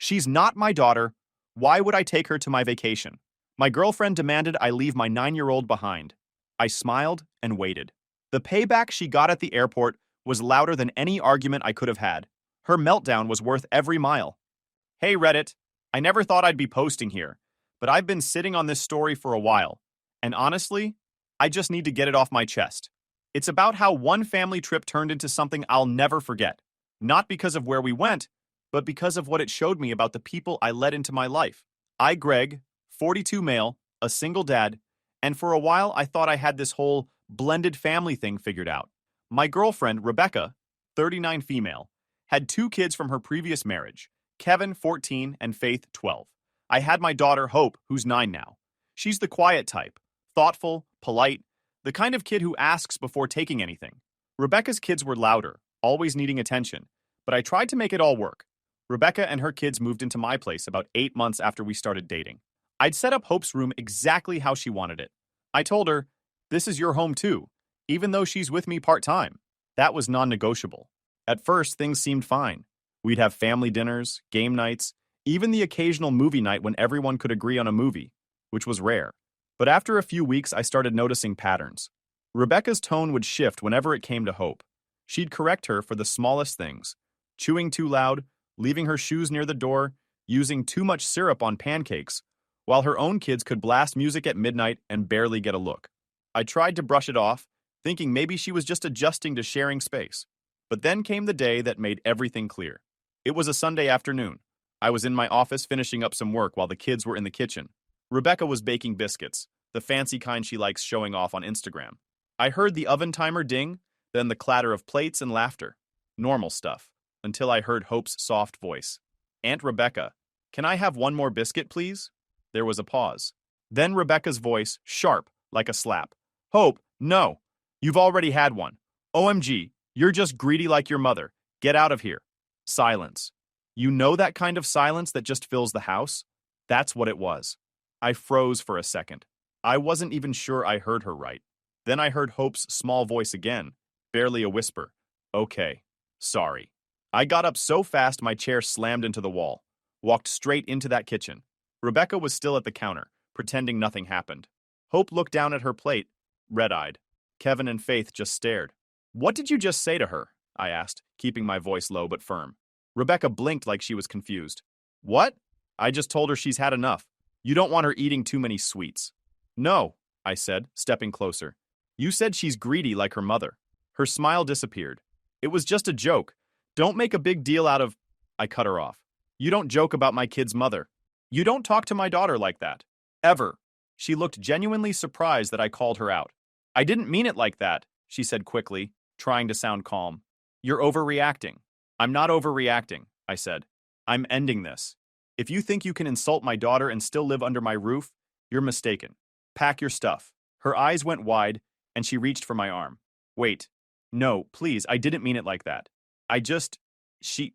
She's not my daughter. Why would I take her to my vacation? My girlfriend demanded I leave my 9-year-old behind. I smiled and waited. The payback she got at the airport was louder than any argument I could have had. Her meltdown was worth every mile. Hey Reddit, I never thought I'd be posting here, but I've been sitting on this story for a while, and honestly, I just need to get it off my chest. It's about how one family trip turned into something I'll never forget. Not because of where we went, but because of what it showed me about the people I let into my life. I, Greg, 42 male, a single dad, and for a while I thought I had this whole blended family thing figured out. My girlfriend, Rebecca, 39 female, had 2 kids from her previous marriage, Kevin, 14, and Faith, 12. I had my daughter, Hope, who's 9 now. She's the quiet type, thoughtful, polite, the kind of kid who asks before taking anything. Rebecca's kids were louder, always needing attention, but I tried to make it all work. Rebecca and her kids moved into my place about 8 months after we started dating. I'd set up Hope's room exactly how she wanted it. I told her, "This is your home too, even though she's with me part-time." That was non-negotiable. At first, things seemed fine. We'd have family dinners, game nights, even the occasional movie night when everyone could agree on a movie, which was rare. But after a few weeks, I started noticing patterns. Rebecca's tone would shift whenever it came to Hope. She'd correct her for the smallest things, chewing too loud, leaving her shoes near the door, using too much syrup on pancakes, while her own kids could blast music at midnight and barely get a look. I tried to brush it off, thinking maybe she was just adjusting to sharing space. But then came the day that made everything clear. It was a Sunday afternoon. I was in my office finishing up some work while the kids were in the kitchen. Rebecca was baking biscuits, the fancy kind she likes showing off on Instagram. I heard the oven timer ding, then the clatter of plates and laughter. Normal stuff, until I heard Hope's soft voice. "Aunt Rebecca, can I have one more biscuit, please?" There was a pause. Then Rebecca's voice, sharp, like a slap. "Hope, no. You've already had one. OMG, you're just greedy like your mother. Get out of here." Silence. You know that kind of silence that just fills the house? That's what it was. I froze for a second. I wasn't even sure I heard her right. Then I heard Hope's small voice again, barely a whisper. "Okay. Sorry." I got up so fast my chair slammed into the wall, walked straight into that kitchen. Rebecca was still at the counter, pretending nothing happened. Hope looked down at her plate, red-eyed. Kevin and Faith just stared. "What did you just say to her?" I asked, keeping my voice low but firm. Rebecca blinked like she was confused. "What?" "I just told her she's had enough. You don't want her eating too many sweets." "No," I said, stepping closer. "You said she's greedy like her mother." Her smile disappeared. "It was just a joke. Don't make a big deal out of—" I cut her off. "You don't joke about my kid's mother. You don't talk to my daughter like that. Ever." She looked genuinely surprised that I called her out. "I didn't mean it like that," she said quickly, trying to sound calm. "You're overreacting." "I'm not overreacting," I said. "I'm ending this. If you think you can insult my daughter and still live under my roof, you're mistaken. Pack your stuff." Her eyes went wide, and she reached for my arm. "Wait. No, please, I didn't mean it like that. I just... She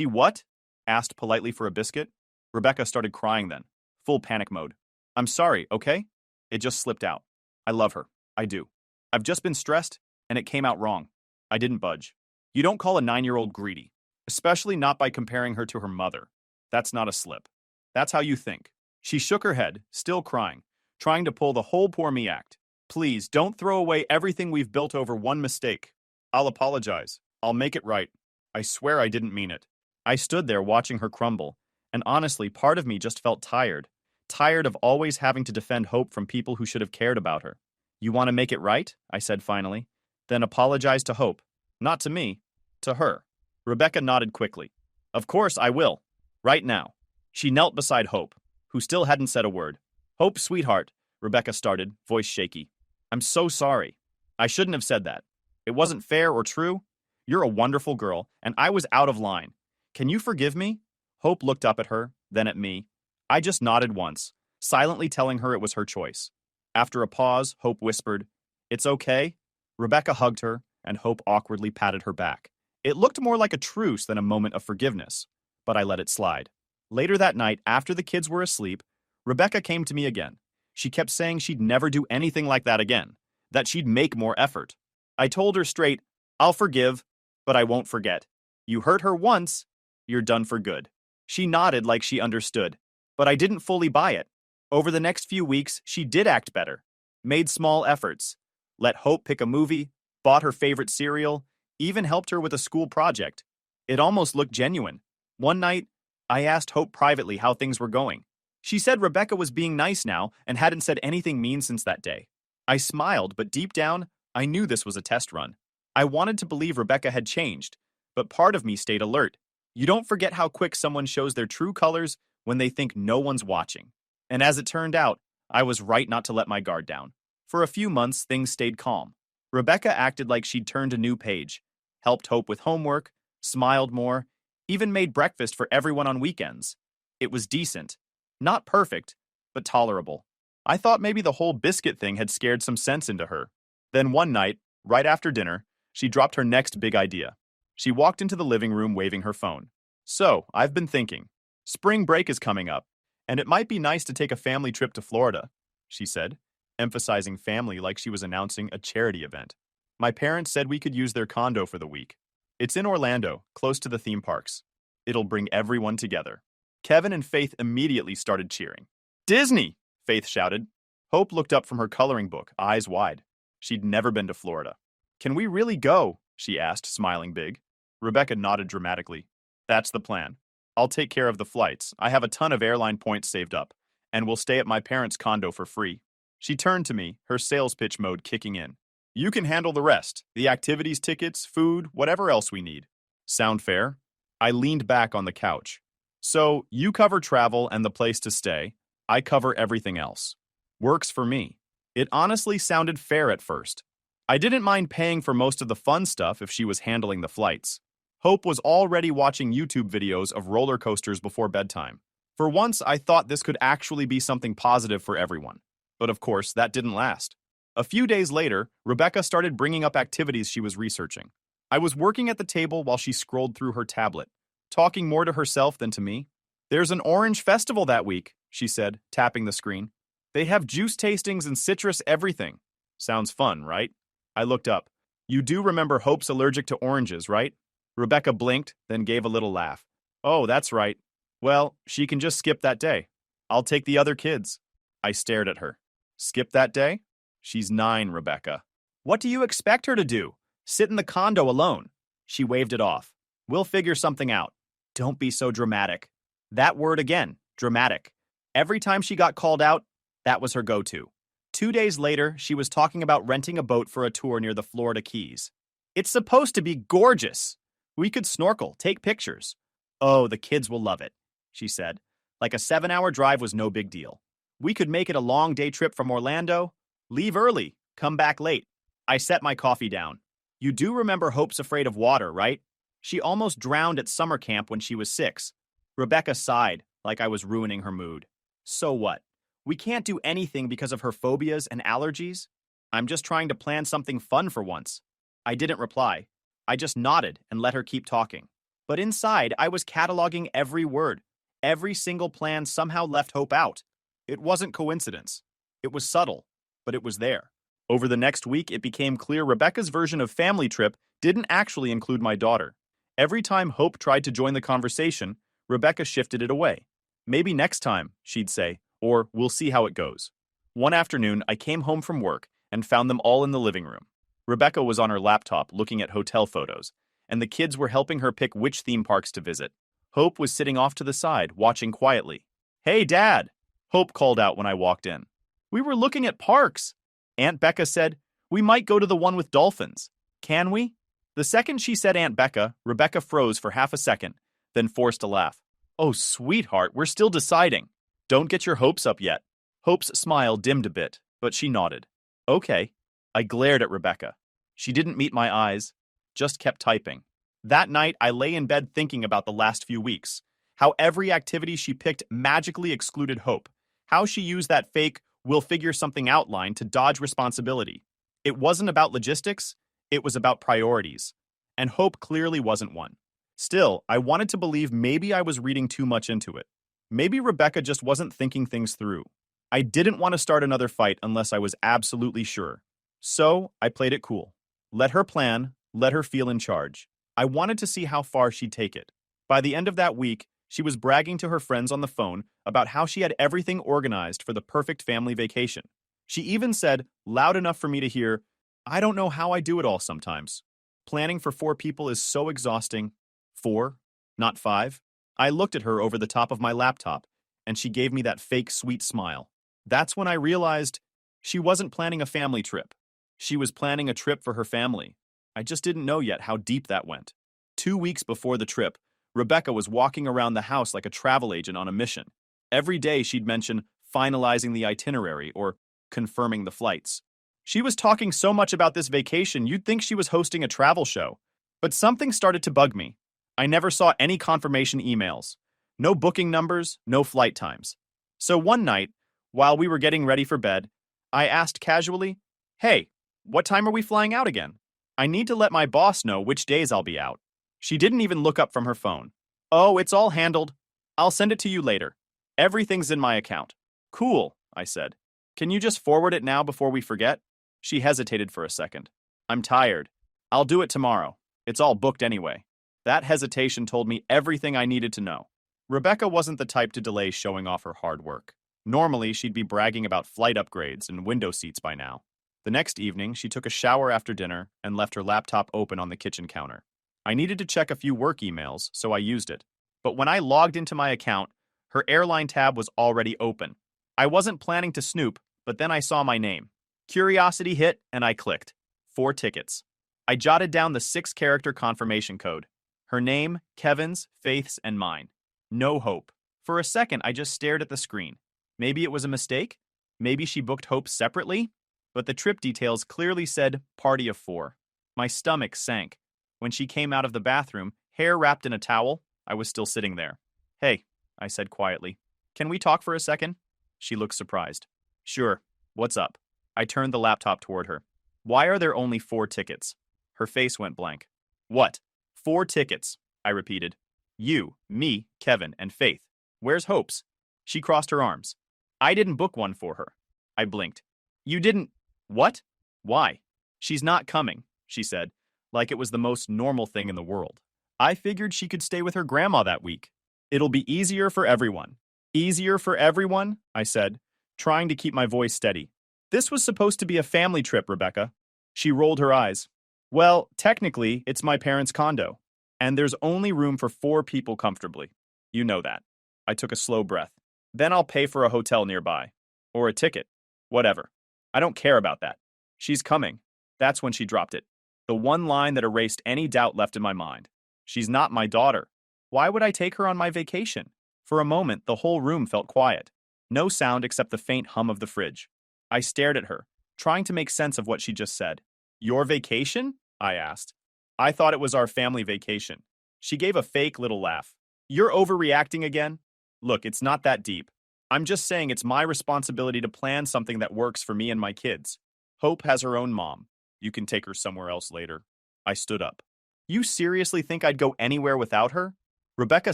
what?" asked politely for a biscuit. Rebecca started crying then, full panic mode. "I'm sorry, okay?" It just slipped out. "I love her. I do. I've just been stressed, and it came out wrong." I didn't budge. "You don't call a 9-year-old greedy, especially not by comparing her to her mother. That's not a slip. That's how you think." She shook her head, still crying, trying to pull the whole poor me act. "Please, don't throw away everything we've built over one mistake. I'll apologize. I'll make it right. I swear I didn't mean it." I stood there watching her crumble, and honestly, part of me just felt tired. Tired of always having to defend Hope from people who should have cared about her. "You want to make it right?" I said finally. "Then apologize to Hope. Not to me. To her." Rebecca nodded quickly. "Of course I will. Right now." She knelt beside Hope, who still hadn't said a word. "Hope, sweetheart," Rebecca started, voice shaky. "I'm so sorry. I shouldn't have said that. It wasn't fair or true. You're a wonderful girl, and I was out of line. Can you forgive me?" Hope looked up at her, then at me. I just nodded once, silently telling her it was her choice. After a pause, Hope whispered, "It's okay." Rebecca hugged her, and Hope awkwardly patted her back. It looked more like a truce than a moment of forgiveness, but I let it slide. Later that night, after the kids were asleep, Rebecca came to me again. She kept saying she'd never do anything like that again, that she'd make more effort. I told her straight, "I'll forgive, but I won't forget. You hurt her once, you're done for good." She nodded like she understood, but I didn't fully buy it. Over the next few weeks, she did act better, made small efforts, let Hope pick a movie, bought her favorite cereal, even helped her with a school project. It almost looked genuine. One night, I asked Hope privately how things were going. She said Rebecca was being nice now and hadn't said anything mean since that day. I smiled, but deep down, I knew this was a test run. I wanted to believe Rebecca had changed, but part of me stayed alert. You don't forget how quick someone shows their true colors when they think no one's watching. And as it turned out, I was right not to let my guard down. For a few months, things stayed calm. Rebecca acted like she'd turned a new page, helped Hope with homework, smiled more, even made breakfast for everyone on weekends. It was decent. Not perfect, but tolerable. I thought maybe the whole biscuit thing had scared some sense into her. Then one night, right after dinner, she dropped her next big idea. She walked into the living room waving her phone. So, I've been thinking. Spring break is coming up, and it might be nice to take a family trip to Florida, she said, emphasizing family like she was announcing a charity event. My parents said we could use their condo for the week. It's in Orlando, close to the theme parks. It'll bring everyone together. Kevin and Faith immediately started cheering. Disney! Faith shouted. Hope looked up from her coloring book, eyes wide. She'd never been to Florida. Can we really go? She asked, smiling big. Rebecca nodded dramatically. That's the plan. I'll take care of the flights. I have a ton of airline points saved up, and we'll stay at my parents' condo for free. She turned to me, her sales pitch mode kicking in. You can handle the rest, the activities, tickets, food, whatever else we need. Sound fair? I leaned back on the couch. So, you cover travel and the place to stay. I cover everything else. Works for me. It honestly sounded fair at first. I didn't mind paying for most of the fun stuff if she was handling the flights. Hope was already watching YouTube videos of roller coasters before bedtime. For once, I thought this could actually be something positive for everyone. But of course, that didn't last. A few days later, Rebecca started bringing up activities she was researching. I was working at the table while she scrolled through her tablet, talking more to herself than to me. There's an orange festival that week, she said, tapping the screen. They have juice tastings and citrus everything. Sounds fun, right? I looked up. You do remember Hope's allergic to oranges, right? Rebecca blinked, then gave a little laugh. Oh, that's right. Well, she can just skip that day. I'll take the other kids. I stared at her. Skip that day? She's 9, Rebecca. What do you expect her to do? Sit in the condo alone? She waved it off. We'll figure something out. Don't be so dramatic. That word again, dramatic. Every time she got called out, that was her go-to. 2 days later, she was talking about renting a boat for a tour near the Florida Keys. It's supposed to be gorgeous. We could snorkel, take pictures. Oh, the kids will love it, she said. Like a 7-hour drive was no big deal. We could make it a long day trip from Orlando. Leave early, come back late. I set my coffee down. You do remember Hope's afraid of water, right? She almost drowned at summer camp when she was 6. Rebecca sighed, like I was ruining her mood. So what? We can't do anything because of her phobias and allergies? I'm just trying to plan something fun for once. I didn't reply. I just nodded and let her keep talking. But inside, I was cataloging every word. Every single plan somehow left Hope out. It wasn't coincidence. It was subtle, but it was there. Over the next week, it became clear Rebecca's version of family trip didn't actually include my daughter. Every time Hope tried to join the conversation, Rebecca shifted it away. Maybe next time, she'd say, or we'll see how it goes. One afternoon, I came home from work and found them all in the living room. Rebecca was on her laptop looking at hotel photos, and the kids were helping her pick which theme parks to visit. Hope was sitting off to the side, watching quietly. Hey, Dad! Hope called out when I walked in. We were looking at parks. Aunt Becca said, we might go to the one with dolphins. Can we? The second she said Aunt Becca, Rebecca froze for half a second, then forced a laugh. Oh, sweetheart, we're still deciding. Don't get your hopes up yet. Hope's smile dimmed a bit, but she nodded. Okay. I glared at Rebecca. She didn't meet my eyes, just kept typing. That night, I lay in bed thinking about the last few weeks, how every activity she picked magically excluded Hope, how she used that fake, we'll figure something out line to dodge responsibility. It wasn't about logistics, it was about priorities, and Hope clearly wasn't one. Still, I wanted to believe maybe I was reading too much into it. Maybe Rebecca just wasn't thinking things through. I didn't want to start another fight unless I was absolutely sure. So, I played it cool. Let her plan, let her feel in charge. I wanted to see how far she'd take it. By the end of that week, She was bragging to her friends on the phone about how she had everything organized for the perfect family vacation. She even said, loud enough for me to hear, I don't know how I do it all sometimes. Planning for 4 people is so exhausting. 4? Not 5? I looked at her over the top of my laptop, and she gave me that fake sweet smile. That's when I realized she wasn't planning a family trip. She was planning a trip for her family. I just didn't know yet how deep that went. 2 weeks before the trip, Rebecca was walking around the house like a travel agent on a mission. Every day she'd mention finalizing the itinerary or confirming the flights. She was talking so much about this vacation you'd think she was hosting a travel show. But something started to bug me. I never saw any confirmation emails. No booking numbers, no flight times. So one night, while we were getting ready for bed, I asked casually, Hey, what time are we flying out again? I need to let my boss know which days I'll be out. She didn't even look up from her phone. Oh, it's all handled. I'll send it to you later. Everything's in my account. Cool, I said. Can you just forward it now before we forget? She hesitated for a second. I'm tired. I'll do it tomorrow. It's all booked anyway. That hesitation told me everything I needed to know. Rebecca wasn't the type to delay showing off her hard work. Normally, she'd be bragging about flight upgrades and window seats by now. The next evening, she took a shower after dinner and left her laptop open on the kitchen counter. I needed to check a few work emails, so I used it. But when I logged into my account, her airline tab was already open. I wasn't planning to snoop, but then I saw my name. Curiosity hit, and I clicked. 4 tickets. I jotted down the 6-character confirmation code. Her name, Kevin's, Faith's, and mine. No Hope. For a second, I just stared at the screen. Maybe it was a mistake? Maybe she booked Hope separately? But the trip details clearly said party of 4. My stomach sank. When she came out of the bathroom, hair wrapped in a towel, I was still sitting there. Hey, I said quietly. Can we talk for a second? She looked surprised. Sure. What's up? I turned the laptop toward her. Why are there only 4 tickets? Her face went blank. What? 4 tickets, I repeated. You, me, Kevin, and Faith. Where's Hope's? She crossed her arms. I didn't book one for her. I blinked. You didn't... What? Why? She's not coming, she said, like it was the most normal thing in the world. I figured she could stay with her grandma that week. It'll be easier for everyone. Easier for everyone? I said, trying to keep my voice steady. This was supposed to be a family trip, Rebecca. She rolled her eyes. Well, technically, it's my parents' condo, and there's only room for 4 people comfortably. You know that. I took a slow breath. Then I'll pay for a hotel nearby. Or a ticket. Whatever. I don't care about that. She's coming. That's when she dropped it. The one line that erased any doubt left in my mind. She's not my daughter. Why would I take her on my vacation? For a moment, the whole room felt quiet. No sound except the faint hum of the fridge. I stared at her, trying to make sense of what she just said. Your vacation? I asked. I thought it was our family vacation. She gave a fake little laugh. You're overreacting again? Look, it's not that deep. I'm just saying it's my responsibility to plan something that works for me and my kids. Hope has her own mom. You can take her somewhere else later. I stood up. You seriously think I'd go anywhere without her? Rebecca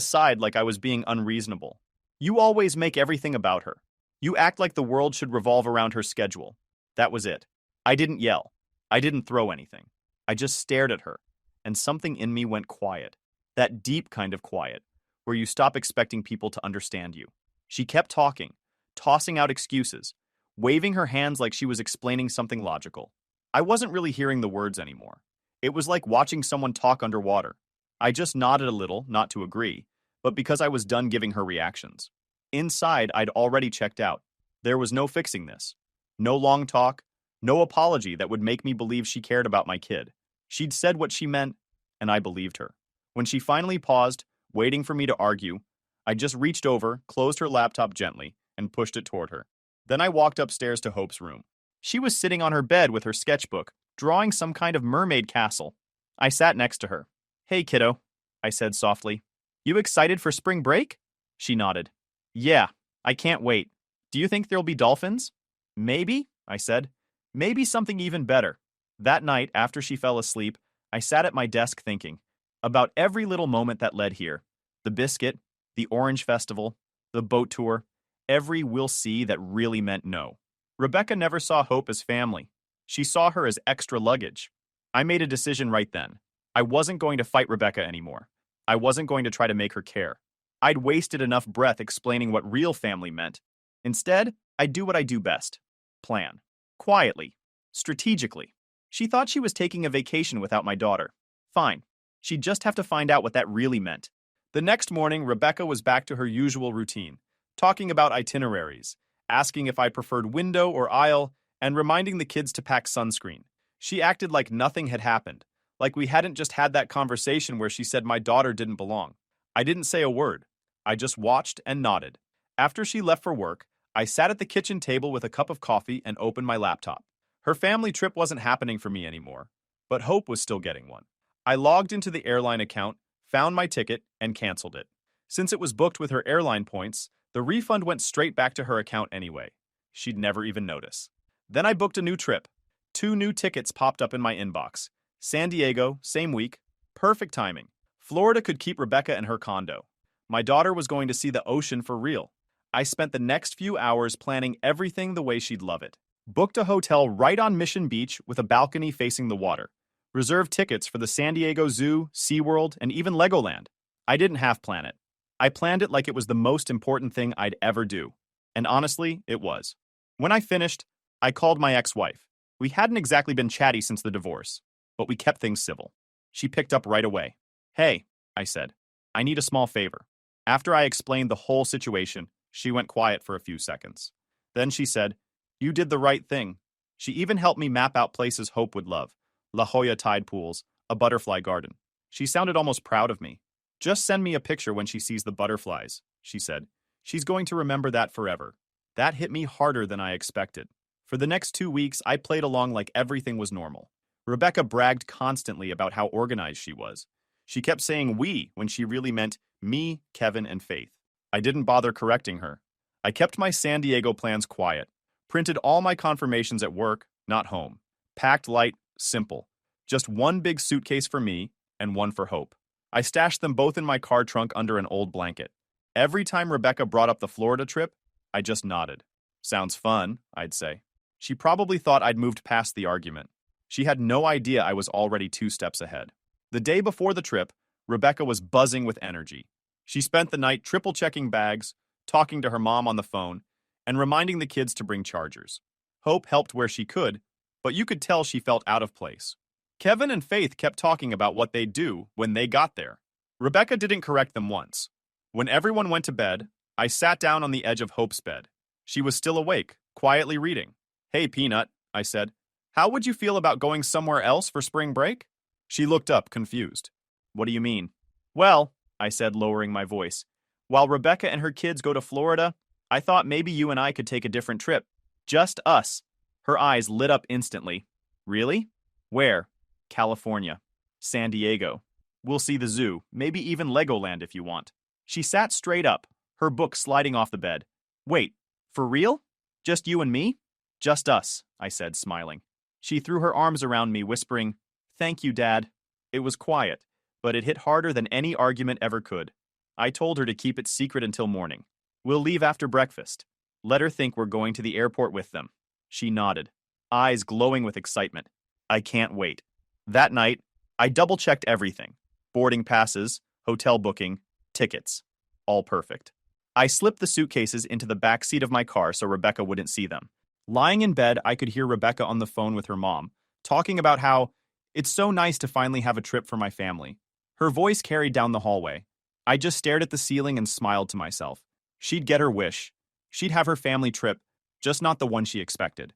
sighed like I was being unreasonable. You always make everything about her. You act like the world should revolve around her schedule. That was it. I didn't yell. I didn't throw anything. I just stared at her, and something in me went quiet. That deep kind of quiet, where you stop expecting people to understand you. She kept talking, tossing out excuses, waving her hands like she was explaining something logical. I wasn't really hearing the words anymore. It was like watching someone talk underwater. I just nodded a little, not to agree, but because I was done giving her reactions. Inside, I'd already checked out. There was no fixing this. No long talk, no apology that would make me believe she cared about my kid. She'd said what she meant, and I believed her. When she finally paused, waiting for me to argue, I just reached over, closed her laptop gently, and pushed it toward her. Then I walked upstairs to Hope's room. She was sitting on her bed with her sketchbook, drawing some kind of mermaid castle. I sat next to her. Hey, kiddo, I said softly. You excited for spring break? She nodded. Yeah, I can't wait. Do you think there'll be dolphins? Maybe, I said. Maybe something even better. That night, after she fell asleep, I sat at my desk thinking about every little moment that led here. The biscuit, the orange festival, the boat tour, every we'll see that really meant no. Rebecca never saw Hope as family. She saw her as extra luggage. I made a decision right then. I wasn't going to fight Rebecca anymore. I wasn't going to try to make her care. I'd wasted enough breath explaining what real family meant. Instead, I'd do what I do best. Plan. Quietly. Strategically. She thought she was taking a vacation without my daughter. Fine. She'd just have to find out what that really meant. The next morning, Rebecca was back to her usual routine, talking about itineraries, asking if I preferred window or aisle, and reminding the kids to pack sunscreen. She acted like nothing had happened, like we hadn't just had that conversation where she said my daughter didn't belong. I didn't say a word. I just watched and nodded. After she left for work, I sat at the kitchen table with a cup of coffee and opened my laptop. Her family trip wasn't happening for me anymore, but Hope was still getting one. I logged into the airline account, found my ticket, and canceled it. Since it was booked with her airline points, the refund went straight back to her account anyway. She'd never even notice. Then I booked a new trip. 2 new tickets popped up in my inbox. San Diego, same week. Perfect timing. Florida could keep Rebecca in her condo. My daughter was going to see the ocean for real. I spent the next few hours planning everything the way she'd love it. Booked a hotel right on Mission Beach with a balcony facing the water. Reserved tickets for the San Diego Zoo, SeaWorld, and even Legoland. I didn't half-plan it. I planned it like it was the most important thing I'd ever do. And honestly, it was. When I finished, I called my ex-wife. We hadn't exactly been chatty since the divorce, but we kept things civil. She picked up right away. "Hey," I said, "I need a small favor." After I explained the whole situation, she went quiet for a few seconds. Then she said, "You did the right thing." She even helped me map out places Hope would love. La Jolla tide pools, a butterfly garden. She sounded almost proud of me. "Just send me a picture when she sees the butterflies," she said. "She's going to remember that forever." That hit me harder than I expected. For the next 2 weeks, I played along like everything was normal. Rebecca bragged constantly about how organized she was. She kept saying we when she really meant me, Kevin, and Faith. I didn't bother correcting her. I kept my San Diego plans quiet, printed all my confirmations at work, not home. Packed light, simple. Just one big suitcase for me and one for Hope. I stashed them both in my car trunk under an old blanket. Every time Rebecca brought up the Florida trip, I just nodded. "Sounds fun," I'd say. She probably thought I'd moved past the argument. She had no idea I was already 2 steps ahead. The day before the trip, Rebecca was buzzing with energy. She spent the night triple-checking bags, talking to her mom on the phone, and reminding the kids to bring chargers. Hope helped where she could, but you could tell she felt out of place. Kevin and Faith kept talking about what they'd do when they got there. Rebecca didn't correct them once. When everyone went to bed, I sat down on the edge of Hope's bed. She was still awake, quietly reading. "Hey, Peanut," I said. "How would you feel about going somewhere else for spring break?" She looked up, confused. "What do you mean?" "Well," I said, lowering my voice, "while Rebecca and her kids go to Florida, I thought maybe you and I could take a different trip. Just us." Her eyes lit up instantly. "Really? Where?" "California. San Diego. We'll see the zoo, maybe even Legoland if you want." She sat straight up, her book sliding off the bed. "Wait, for real? Just you and me?" "Just us," I said, smiling. She threw her arms around me, whispering, "Thank you, Dad." It was quiet, but it hit harder than any argument ever could. I told her to keep it secret until morning. "We'll leave after breakfast. Let her think we're going to the airport with them." She nodded, eyes glowing with excitement. "I can't wait." That night, I double-checked everything. Boarding passes, hotel booking, tickets. All perfect. I slipped the suitcases into the back seat of my car so Rebecca wouldn't see them. Lying in bed, I could hear Rebecca on the phone with her mom, talking about how it's so nice to finally have a trip for my family. Her voice carried down the hallway. I just stared at the ceiling and smiled to myself. She'd get her wish. She'd have her family trip, just not the one she expected.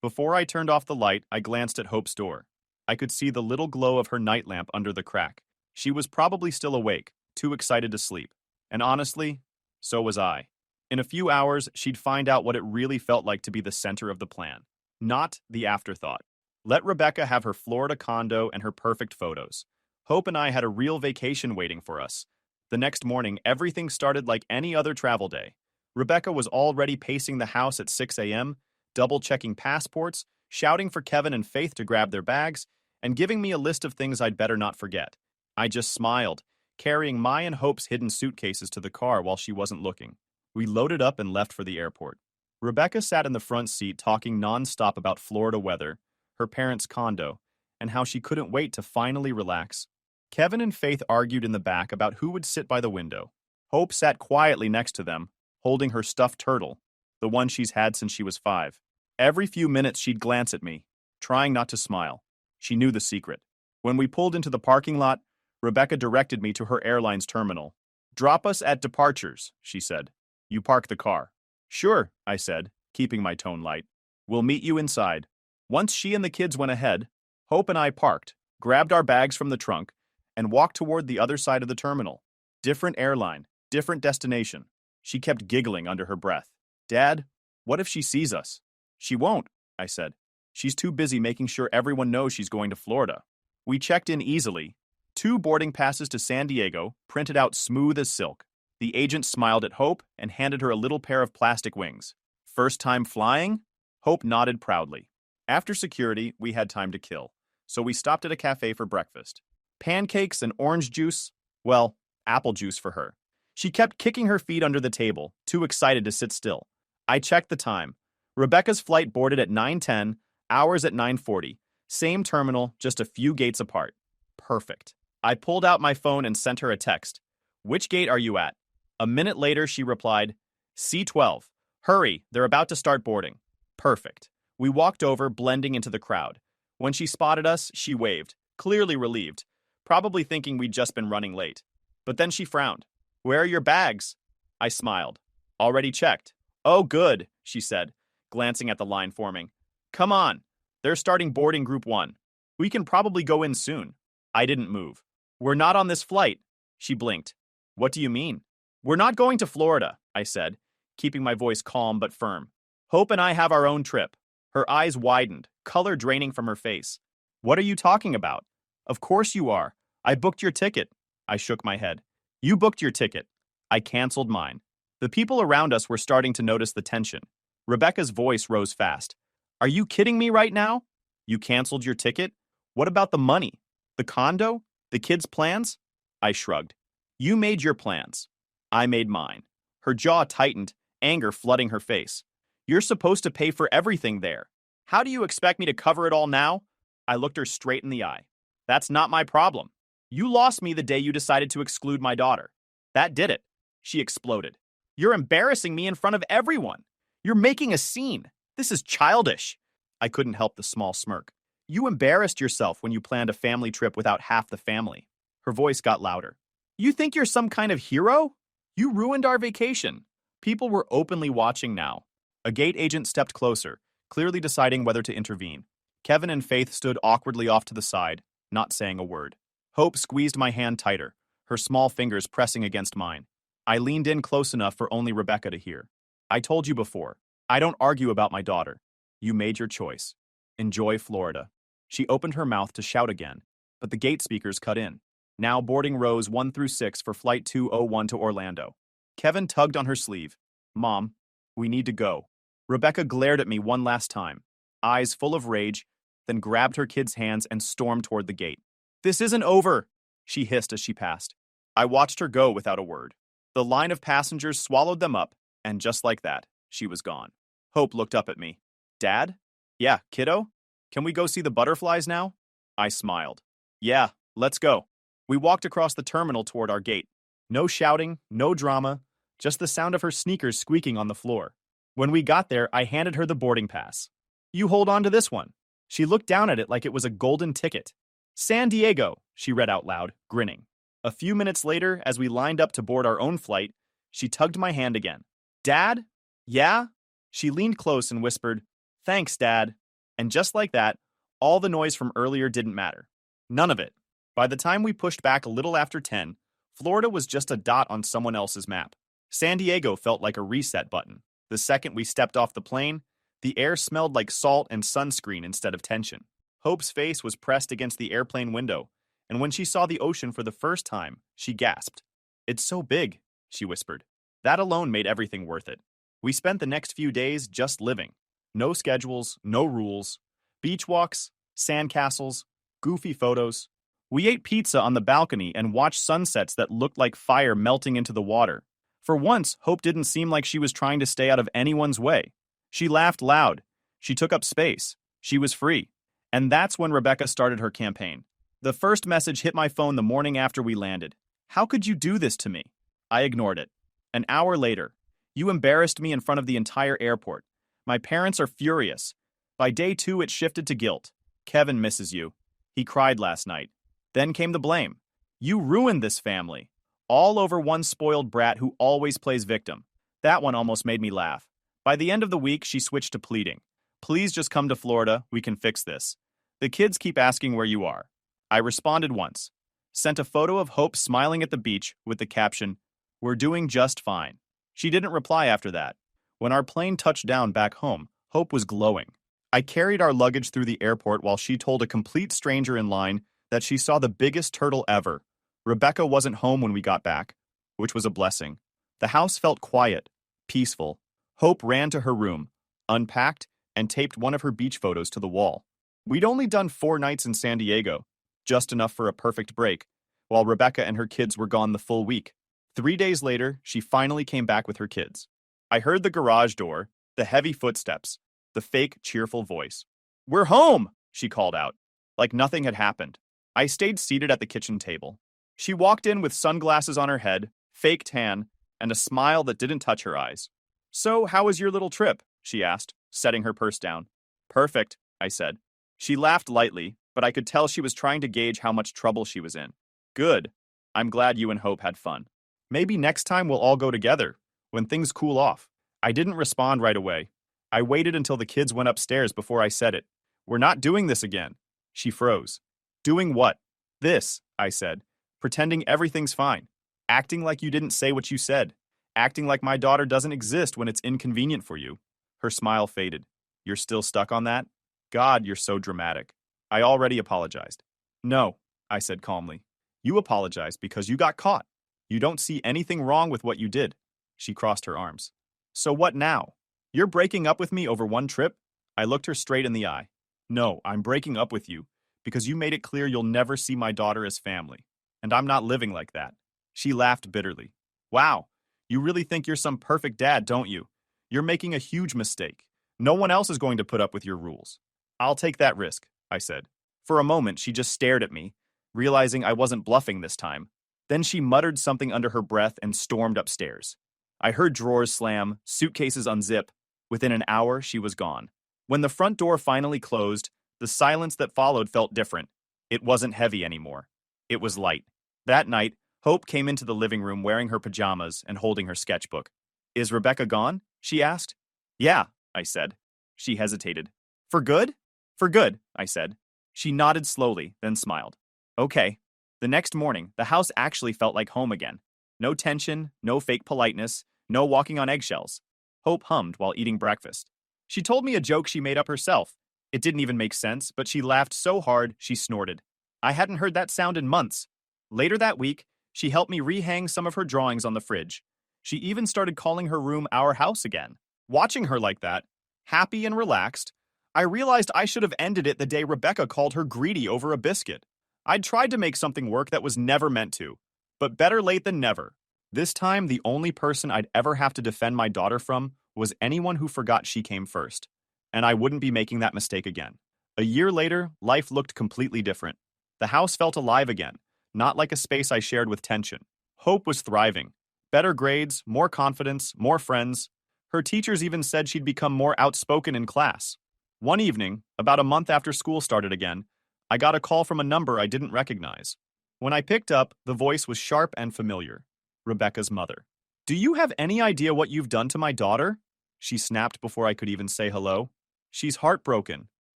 Before I turned off the light, I glanced at Hope's door. I could see the little glow of her nightlamp under the crack. She was probably still awake, too excited to sleep. And honestly, so was I. In a few hours, she'd find out what it really felt like to be the center of the plan, not the afterthought. Let Rebecca have her Florida condo and her perfect photos. Hope and I had a real vacation waiting for us. The next morning, everything started like any other travel day. Rebecca was already pacing the house at 6 a.m., double-checking passports, shouting for Kevin and Faith to grab their bags, and giving me a list of things I'd better not forget. I just smiled, carrying my and Hope's hidden suitcases to the car while she wasn't looking. We loaded up and left for the airport. Rebecca sat in the front seat talking nonstop about Florida weather, her parents' condo, and how she couldn't wait to finally relax. Kevin and Faith argued in the back about who would sit by the window. Hope sat quietly next to them, holding her stuffed turtle, the one she's had since she was 5. Every few minutes she'd glance at me, trying not to smile. She knew the secret. When we pulled into the parking lot, Rebecca directed me to her airline's terminal. "Drop us at departures," she said. "You park the car." "Sure," I said, keeping my tone light. "We'll meet you inside." Once she and the kids went ahead, Hope and I parked, grabbed our bags from the trunk, and walked toward the other side of the terminal. Different airline, different destination. She kept giggling under her breath. "Dad, what if she sees us?" "She won't," I said. "She's too busy making sure everyone knows she's going to Florida." We checked in easily. 2 boarding passes to San Diego, printed out smooth as silk. The agent smiled at Hope and handed her a little pair of plastic wings. "First time flying?" Hope nodded proudly. After security, we had time to kill, so we stopped at a cafe for breakfast. Pancakes and orange juice, well, apple juice for her. She kept kicking her feet under the table, too excited to sit still. I checked the time. Rebecca's flight boarded at 9:10, ours at 9:40. Same terminal, just a few gates apart. Perfect. I pulled out my phone and sent her a text. "Which gate are you at?" A minute later, she replied, "C12. Hurry, they're about to start boarding." Perfect. We walked over, blending into the crowd. When she spotted us, she waved, clearly relieved, probably thinking we'd just been running late. But then she frowned. "Where are your bags?" I smiled. "Already checked." "Oh, good," she said, glancing at the line forming. "Come on. They're starting boarding group 1. We can probably go in soon." I didn't move. "We're not on this flight." She blinked. "What do you mean?" "We're not going to Florida," I said, keeping my voice calm but firm. "Hope and I have our own trip." Her eyes widened, color draining from her face. "What are you talking about?" "Of course you are. I booked your ticket." I shook my head. "You booked your ticket." I canceled mine. The people around us were starting to notice the tension. Rebecca's voice rose fast. "Are you kidding me right now? You canceled your ticket? What about the money? The condo? The kids' plans?" I shrugged. "You made your plans. I made mine." Her jaw tightened, anger flooding her face. "You're supposed to pay for everything there. How do you expect me to cover it all now?" I looked her straight in the eye. "That's not my problem. You lost me the day you decided to exclude my daughter. That did it." She exploded. "You're embarrassing me in front of everyone. You're making a scene. This is childish." I couldn't help the small smirk. "You embarrassed yourself when you planned a family trip without half the family." Her voice got louder. "You think you're some kind of hero? You ruined our vacation." People were openly watching now. A gate agent stepped closer, clearly deciding whether to intervene. Kevin and Faith stood awkwardly off to the side, not saying a word. Hope squeezed my hand tighter, her small fingers pressing against mine. I leaned in close enough for only Rebecca to hear. "I told you before, I don't argue about my daughter. You made your choice. Enjoy Florida." She opened her mouth to shout again, but the gate speakers cut in. Now boarding rows 1 through 6 for Flight 201 to Orlando. Kevin tugged on her sleeve. "Mom, we need to go." Rebecca glared at me one last time, eyes full of rage, then grabbed her kid's hands and stormed toward the gate. "This isn't over," she hissed as she passed. I watched her go without a word. The line of passengers swallowed them up, and just like that, she was gone. Hope looked up at me. "Dad?" "Yeah, kiddo? Can we go see the butterflies now?" I smiled. "Yeah, let's go." We walked across the terminal toward our gate. No shouting, no drama, just the sound of her sneakers squeaking on the floor. When we got there, I handed her the boarding pass. "You hold on to this one." She looked down at it like it was a golden ticket. "San Diego," she read out loud, grinning. A few minutes later, as we lined up to board our own flight, she tugged my hand again. "Dad? Yeah?" She leaned close and whispered, "Thanks, Dad." And just like that, all the noise from earlier didn't matter. None of it. By the time we pushed back a little after 10, Florida was just a dot on someone else's map. San Diego felt like a reset button. The second we stepped off the plane, the air smelled like salt and sunscreen instead of tension. Hope's face was pressed against the airplane window, and when she saw the ocean for the first time, she gasped. "It's so big," she whispered. That alone made everything worth it. We spent the next few days just living. No schedules, no rules. Beach walks, sandcastles, goofy photos. We ate pizza on the balcony and watched sunsets that looked like fire melting into the water. For once, Hope didn't seem like she was trying to stay out of anyone's way. She laughed loud. She took up space. She was free. And that's when Rebecca started her campaign. The first message hit my phone the morning after we landed. "How could you do this to me?" I ignored it. An hour later, you embarrassed me in front of the entire airport. My parents are furious. By day 2, it shifted to guilt. Kevin misses you. He cried last night. Then came the blame. You ruined this family. All over one spoiled brat who always plays victim. That one almost made me laugh. By the end of the week, she switched to pleading. Please just come to Florida, we can fix this. The kids keep asking where you are. I responded once. Sent a photo of Hope smiling at the beach with the caption, "We're doing just fine." She didn't reply after that. When our plane touched down back home, Hope was glowing. I carried our luggage through the airport while she told a complete stranger in line that she saw the biggest turtle ever. Rebecca wasn't home when we got back, which was a blessing. The house felt quiet, peaceful. Hope ran to her room, unpacked, and taped one of her beach photos to the wall. We'd only done 4 nights in San Diego, just enough for a perfect break, while Rebecca and her kids were gone the full week. 3 days later, she finally came back with her kids. I heard the garage door, the heavy footsteps, the fake, cheerful voice. "We're home!" she called out, like nothing had happened. I stayed seated at the kitchen table. She walked in with sunglasses on her head, fake tan, and a smile that didn't touch her eyes. "So, how was your little trip?" she asked, setting her purse down. "Perfect," I said. She laughed lightly, but I could tell she was trying to gauge how much trouble she was in. "Good. I'm glad you and Hope had fun. Maybe next time we'll all go together, when things cool off." I didn't respond right away. I waited until the kids went upstairs before I said it. "We're not doing this again." She froze. "Doing what?" "This," I said, pretending everything's fine. "Acting like you didn't say what you said. Acting like my daughter doesn't exist when it's inconvenient for you." Her smile faded. "You're still stuck on that? God, you're so dramatic." I already apologized. "No," I said calmly. "You apologized because you got caught. You don't see anything wrong with what you did." She crossed her arms. "So what now? You're breaking up with me over one trip?" I looked her straight in the eye. "No, I'm breaking up with you because you made it clear you'll never see my daughter as family. And I'm not living like that." She laughed bitterly. "Wow, you really think you're some perfect dad, don't you? You're making a huge mistake. No one else is going to put up with your rules." "I'll take that risk," I said. For a moment, she just stared at me, realizing I wasn't bluffing this time. Then she muttered something under her breath and stormed upstairs. I heard drawers slam, suitcases unzip. Within an hour, she was gone. When the front door finally closed, the silence that followed felt different. It wasn't heavy anymore. It was light. That night, Hope came into the living room wearing her pajamas and holding her sketchbook. "Is Rebecca gone?" she asked. "Yeah," I said. She hesitated. "For good?" "For good," I said. She nodded slowly, then smiled. "Okay." The next morning, the house actually felt like home again. No tension, no fake politeness, no walking on eggshells. Hope hummed while eating breakfast. She told me a joke she made up herself. It didn't even make sense, but she laughed so hard she snorted. I hadn't heard that sound in months. Later that week, she helped me rehang some of her drawings on the fridge. She even started calling her room our house again. Watching her like that, happy and relaxed, I realized I should have ended it the day Rebecca called her greedy over a biscuit. I'd tried to make something work that was never meant to, but better late than never. This time, the only person I'd ever have to defend my daughter from was anyone who forgot she came first, and I wouldn't be making that mistake again. A year later, life looked completely different. The house felt alive again, not like a space I shared with tension. Hope was thriving. Better grades, more confidence, more friends. Her teachers even said she'd become more outspoken in class. One evening, about a month after school started again, I got a call from a number I didn't recognize. When I picked up, the voice was sharp and familiar. Rebecca's mother. "Do you have any idea what you've done to my daughter?" She snapped before I could even say hello. "She's heartbroken.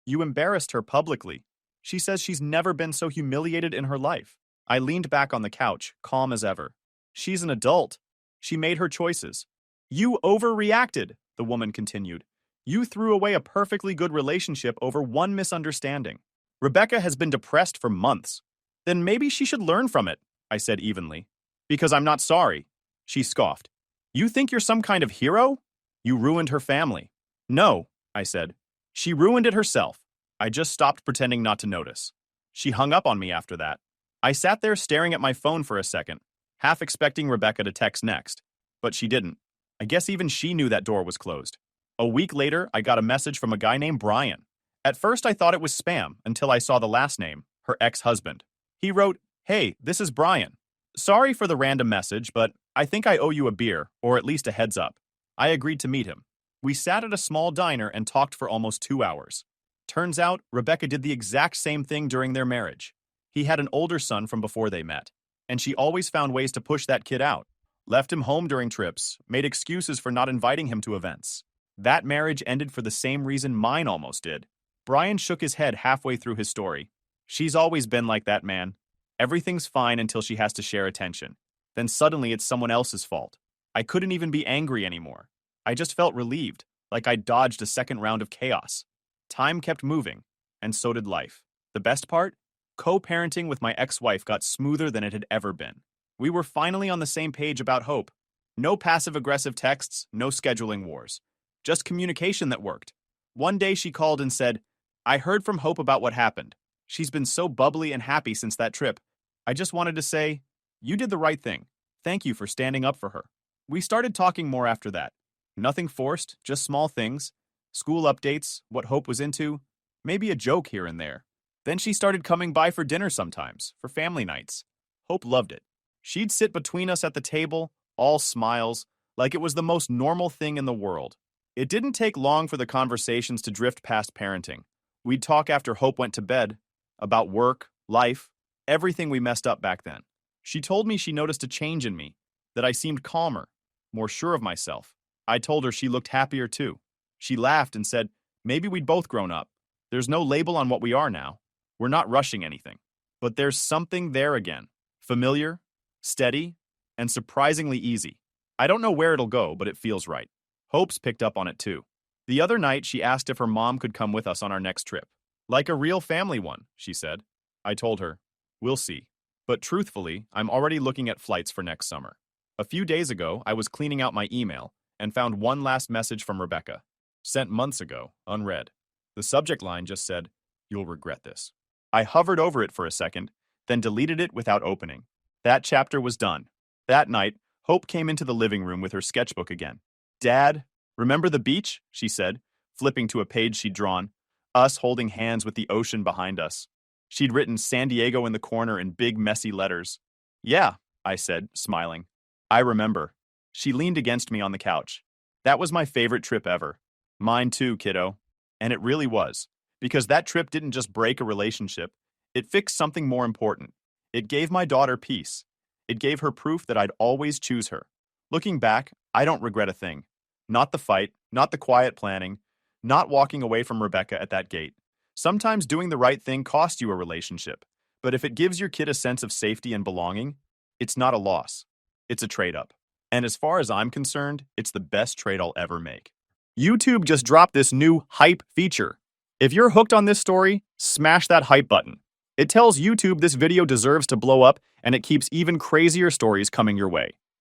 You embarrassed her publicly. She says she's never been so humiliated in her life." I leaned back on the couch, calm as ever. "She's an adult. She made her choices." "You overreacted," the woman continued. "You threw away a perfectly good relationship over one misunderstanding. Rebecca has been depressed for months. Then maybe she should learn from it," I said evenly. "Because I'm not sorry." She scoffed. "You think you're some kind of hero? You ruined her family." "No," I said. "She ruined it herself. I just stopped pretending not to notice." She hung up on me after that. I sat there staring at my phone for a second, half expecting Rebecca to text next. But she didn't. I guess even she knew that door was closed. A week later, I got a message from a guy named Brian. At first, I thought it was spam until I saw the last name, her ex-husband. He wrote, "Hey, this is Brian. Sorry for the random message, but I think I owe you a beer, or at least a heads up. I agreed to meet him. We sat at a small diner and talked for almost 2 hours. Turns out, Rebecca did the exact same thing during their marriage. He had an older son from before they met, and she always found ways to push that kid out. Left him home during trips, made excuses for not inviting him to events. That marriage ended for the same reason mine almost did. Brian shook his head halfway through his story. She's always been like that, man. Everything's fine until she has to share attention. Then suddenly it's someone else's fault. I couldn't even be angry anymore. I just felt relieved, like I dodged a second round of chaos. Time kept moving, and so did life. The best part? Co-parenting with my ex-wife got smoother than it had ever been. We were finally on the same page about Hope. No passive-aggressive texts, no scheduling wars. Just communication that worked. One day she called and said, "I heard from Hope about what happened. She's been so bubbly and happy since that trip. I just wanted to say, you did the right thing. Thank you for standing up for her." We started talking more after that. Nothing forced, just small things. School updates, what Hope was into, maybe a joke here and there. Then she started coming by for dinner sometimes, for family nights. Hope loved it. She'd sit between us at the table, all smiles, like it was the most normal thing in the world. It didn't take long for the conversations to drift past parenting. We'd talk after Hope went to bed, about work, life, everything we messed up back then. She told me she noticed a change in me, that I seemed calmer, more sure of myself. I told her she looked happier too. She laughed and said, maybe we'd both grown up. There's no label on what we are now. We're not rushing anything. But there's something there again. Familiar, steady, and surprisingly easy. I don't know where it'll go, but it feels right. Hope's picked up on it too. The other night, she asked if her mom could come with us on our next trip. Like a real family one, she said. I told her, we'll see. But truthfully, I'm already looking at flights for next summer. A few days ago, I was cleaning out my email and found one last message from Rebecca, sent months ago, unread. The subject line just said, "You'll regret this." I hovered over it for a second, then deleted it without opening. That chapter was done. That night, Hope came into the living room with her sketchbook again. "Dad, remember the beach?" she said, flipping to a page she'd drawn, us holding hands with the ocean behind us. She'd written San Diego in the corner in big, messy letters. "Yeah," I said, smiling. "I remember." She leaned against me on the couch. "That was my favorite trip ever." "Mine too, kiddo." And it really was. Because that trip didn't just break a relationship, it fixed something more important. It gave my daughter peace. It gave her proof that I'd always choose her. Looking back, I don't regret a thing. Not the fight, not the quiet planning, not walking away from Rebecca at that gate. Sometimes doing the right thing costs you a relationship, but if it gives your kid a sense of safety and belonging, it's not a loss. It's a trade-up. And as far as I'm concerned, it's the best trade I'll ever make. YouTube just dropped this new hype feature. If you're hooked on this story, smash that hype button. It tells YouTube this video deserves to blow up, and it keeps even crazier stories coming your way.